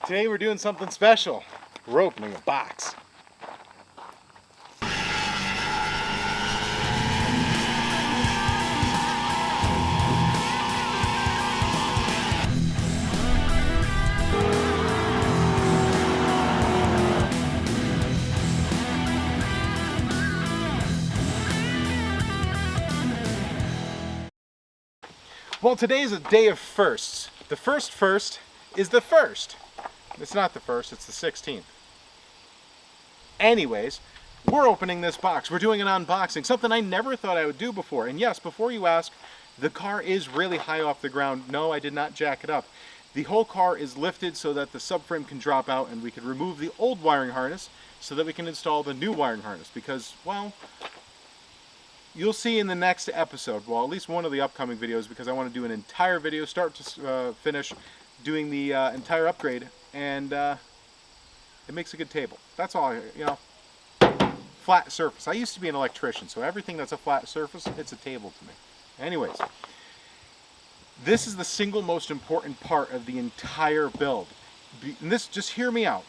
Today we're doing something special. We're opening a box. Well, today is a day of firsts. The first is the first. It's not the first, it's the 16th. Anyways, we're opening this box. We're doing an unboxing, something I never thought I would do before. And yes, before you ask, the car is really high off the ground. No, I did not jack it up. The whole car is lifted so that the subframe can drop out and we can remove the old wiring harness so that we can install the new wiring harness because, well, you'll see in the next episode, well, at least one of the upcoming videos, because I want to do an entire video, start to finish, doing the entire upgrade, and it makes a good table. That's all, flat surface. I used to be an electrician, so everything that's a flat surface, it's a table to me. Anyways, this is the single most important part of the entire build. And this, just hear me out.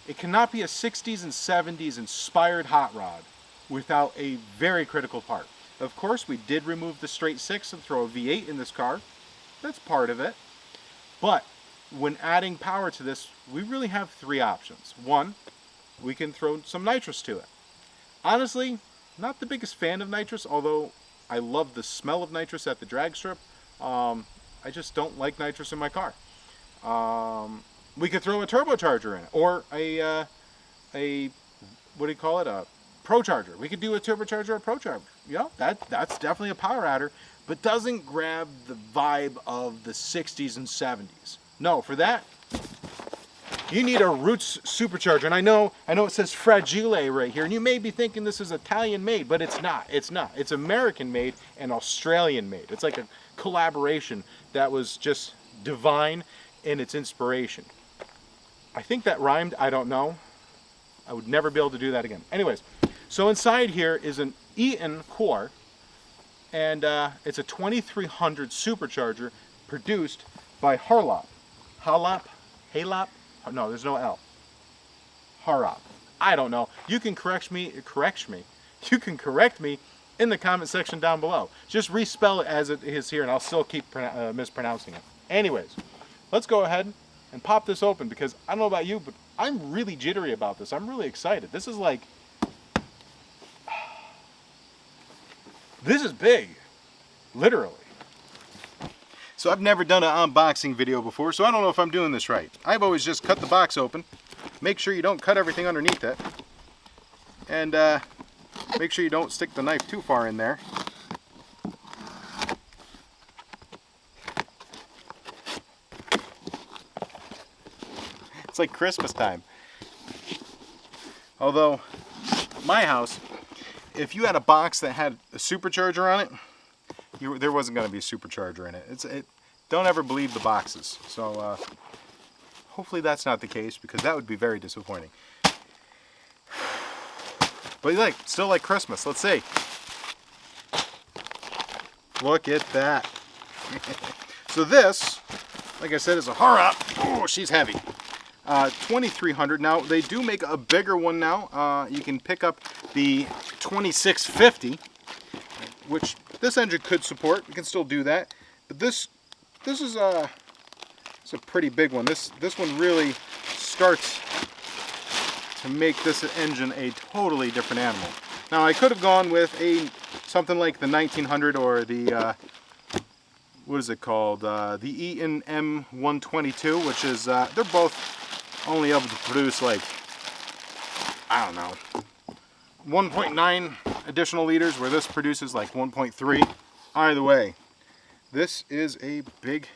It cannot be a 60s and 70s inspired hot rod without a very critical part. Of course, we did remove the straight 6 and throw a V8 in this car. That's part of it. But when adding power to this, we really have three options. One, we can throw some nitrous to it. Honestly, not the biggest fan of nitrous, although I love the smell of nitrous at the drag strip. I just don't like nitrous in my car. We could throw a turbocharger in it, or a what do you call it? A Procharger. We could do a turbocharger or Procharger. Yeah, that's definitely a power adder, but doesn't grab the vibe of the 60s and 70s. No, for that, you need a Roots Supercharger. And I know it says Fragile right here, and you may be thinking this is Italian made, but it's not. It's not. It's American made and Australian made. It's like a collaboration that was just divine in its inspiration. I think that rhymed. I don't know. I would never be able to do that again. Anyways, so inside here is an Eaton core, and it's a 2300 supercharger produced by HARROP. HARROP? No, there's no L. HARROP. I don't know. You can correct me. You can correct me in the comment section down below. Just respell it as it is here, and I'll still keep mispronouncing it. Anyways, let's go ahead and pop this open because I don't know about you, but I'm really jittery about this. I'm really excited. This is like, this is big, literally. So I've never done an unboxing video before, so I don't know if I'm doing this right. I've always just cut the box open. Make sure you don't cut everything underneath it. And make sure you don't stick the knife too far in there. It's like Christmas time. Although, my house, if you had a box that had a supercharger on it, there wasn't going to be a supercharger in it. Don't ever believe the boxes. So hopefully that's not the case because that would be very disappointing. But still like Christmas. Let's see. Look at that. So this, like I said, is a HARROP. Oh, she's heavy. 2300. Now they do make a bigger one now. You can pick up the 2650, which this engine could support. We can still do that, but this is it's a pretty big one. This one really starts to make this engine a totally different animal. Now I could have gone with something like the 1900 or the what is it called? The Eaton M122, which is they're both only able to produce like, I don't know, 1.9 additional liters, where this produces like 1.3. Either way, this is a big,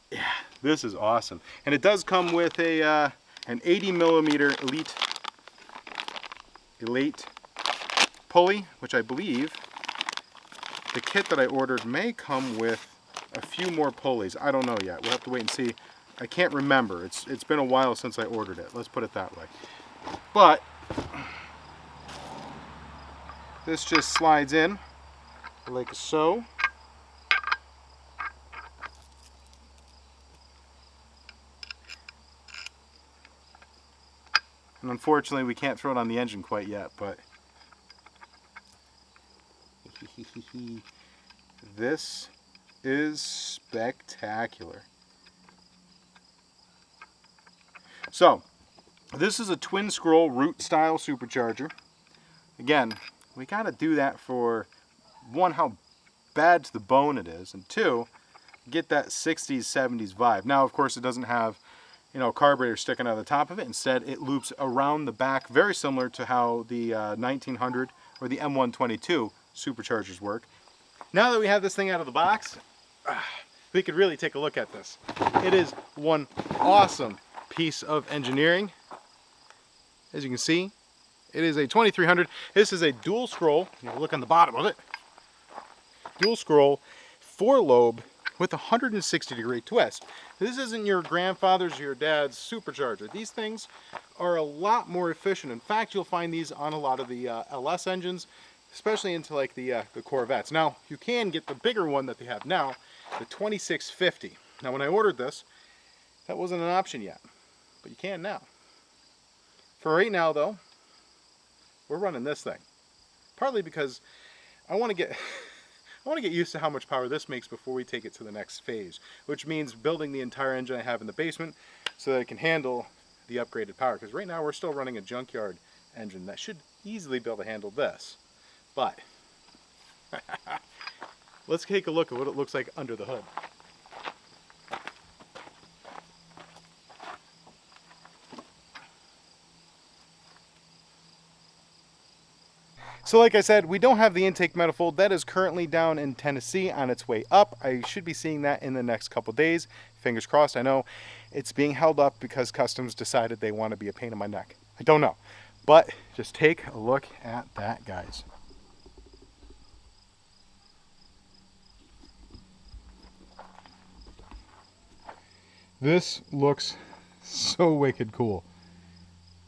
yeah, this is awesome. And it does come with an 80 millimeter Elite pulley, which I believe the kit that I ordered may come with a few more pulleys. I don't know yet. We'll have to wait and see. I can't remember. It's been a while since I ordered it. Let's put it that way. But this just slides in like so. And unfortunately, we can't throw it on the engine quite yet, but this is spectacular. So, this is a twin scroll root style supercharger. Again, we gotta do that for one, how bad to the bone it is, and two, get that 60s, 70s vibe. Now, of course, it doesn't have, you know, a carburetor sticking out of the top of it. Instead, it loops around the back, very similar to how the 1900 or the M122 superchargers work. Now that we have this thing out of the box, we could really take a look at this. It is one awesome piece of engineering. As you can see, it is a 2300. This is a dual scroll. You look on the bottom of it. Dual scroll, 4-lobe with a 160-degree twist. This isn't your grandfather's or your dad's supercharger. These things are a lot more efficient. In fact, you'll find these on a lot of the LS engines, especially into like the Corvettes. Now, you can get the bigger one that they have now, the 2650. Now, when I ordered this, that wasn't an option yet, but you can now. For right now, though, we're running this thing. Partly because I want to get used to how much power this makes before we take it to the next phase, which means building the entire engine I have in the basement so that it can handle the upgraded power. Because right now we're still running a junkyard engine that should easily be able to handle this. But let's take a look at what it looks like under the hood. So like I said, we don't have the intake manifold. That is currently down in Tennessee on its way up. I should be seeing that in the next couple days. Fingers crossed. I know it's being held up because Customs decided they want to be a pain in my neck. I don't know. But just take a look at that, guys. This looks so wicked cool.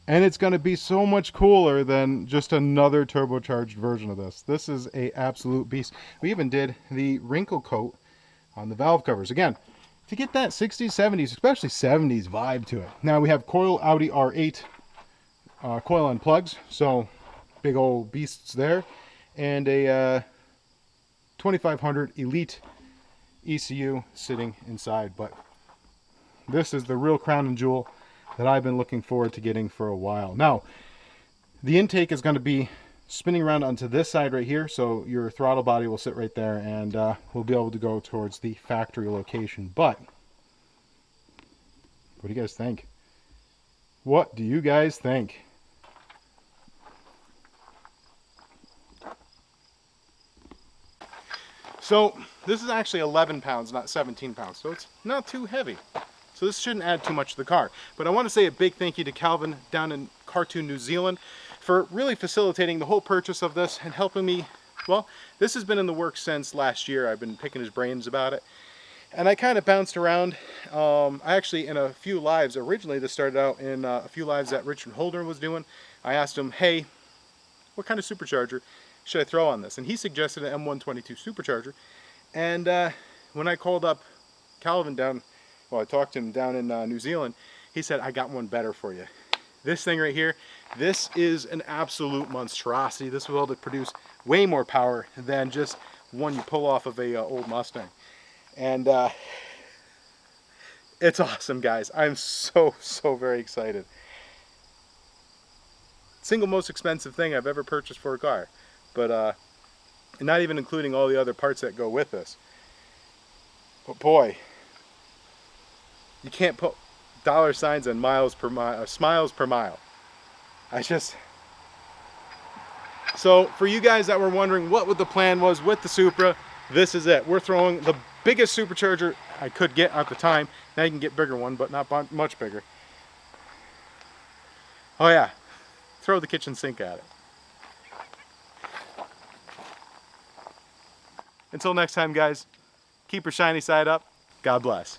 And it's going to be so much cooler than just another turbocharged version of this. This is an absolute beast. We even did the wrinkle coat on the valve covers. Again, to get that 60s, 70s, especially 70s vibe to it. Now we have coil Audi R8 coil-on plugs. So big old beasts there. And a 2500 Elite ECU sitting inside. But this is the real crown and jewel that I've been looking forward to getting for a while. Now, the intake is going to be spinning around onto this side right here, so your throttle body will sit right there, and we'll be able to go towards the factory location. But what do you guys think? What do you guys think? So this is actually 11 pounds, not 17 pounds, so it's not too heavy. So this shouldn't add too much to the car. But I want to say a big thank you to Calvin down in Khartoum, New Zealand, for really facilitating the whole purchase of this and helping me. Well, this has been in the works since last year. I've been picking his brains about it. And I kind of bounced around. I actually, in a few lives, originally this started out in a few lives that Richard Holder was doing. I asked him, hey, what kind of supercharger should I throw on this? And he suggested an M122 supercharger. And when I called up Calvin down, well, I talked to him down in New Zealand, he said, I got one better for you. This thing right here, this is an absolute monstrosity. This will be able to produce way more power than just one you pull off of a old Mustang. And it's awesome, guys. I'm so very excited. Single most expensive thing I've ever purchased for a car. But not even including all the other parts that go with this. But boy, you can't put dollar signs on miles per mile, smiles per mile. So for you guys that were wondering what the plan was with the Supra, this is it. We're throwing the biggest supercharger I could get at the time. Now you can get bigger one, but not much bigger. Oh yeah, throw the kitchen sink at it. Until next time, guys, keep your shiny side up. God bless.